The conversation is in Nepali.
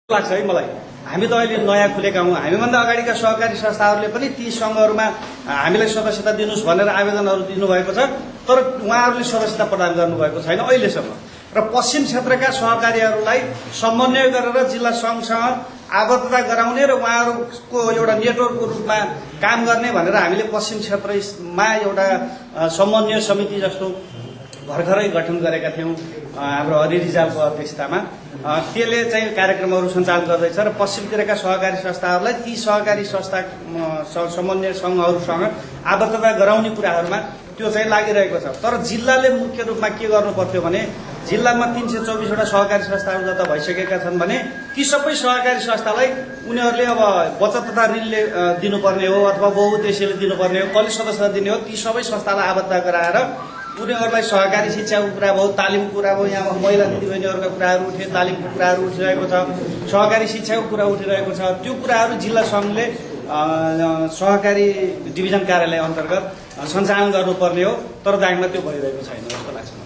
लाग्छ है मलाई। हामी त अहिले नयाँ खुलेका हौँ। हामीभन्दा अगाडिका सहकारी संस्थाहरूले पनि ती सङ्घहरूमा हामीलाई सदस्यता दिनुहोस् भनेर आवेदनहरू दिनुभएको छ, तर उहाँहरूले सदस्यता प्रदान गर्नुभएको छैन अहिलेसम्म। र पश्चिम क्षेत्रका सहकारीहरूलाई समन्वय गरेर जिल्ला सङ्घसँग आबद्धता गराउने र उहाँहरूको एउटा नेटवर्कको रूपमा काम गर्ने भनेर हामीले पश्चिम क्षेत्रमा एउटा समन्वय समिति जस्तो भर्खरै गठन गरेका थियौँ हाम्रो हरि रिजालको अध्यक्षतामा। त्यसले चाहिँ कार्यक्रमहरू सञ्चालन गर्दैछ र पश्चिमतिरका सहकारी संस्थाहरूलाई ती सहकारी संस्था समन्वय सङ्घहरूसँग आबद्धता गराउने कुराहरूमा त्यो चाहिँ लागिरहेको छ। तर जिल्लाले मुख्य रूपमा के गर्नु पर्थ्यो भने जिल्लामा 324वटा सहकारी संस्थाहरू जता भइसकेका छन् भने ती सबै सहकारी संस्थालाई उनीहरूले अब बचत तथा ऋणले दिनुपर्ने हो अथवा बहुउद्देश्यले दिनुपर्ने हो, कसले सदस्यता दिने हो, ती सबै संस्थालाई आबद्ध गराएर उनीहरूलाई सहकारी शिक्षाको कुरा भयो, तालिमको कुरा भयो, यहाँ महिला दिदीबहिनीहरूका कुराहरू उठे, तालिमको कुराहरू उठिरहेको छ, सहकारी शिक्षाको कुरा उठिरहेको छ। त्यो कुराहरू जिल्ला सङ्घले सहकारी डिभिजन कार्यालय अन्तर्गत सञ्चालन गर्नुपर्ने हो, तर दाङमा त्यो भइरहेको छैन जस्तो लाग्छ।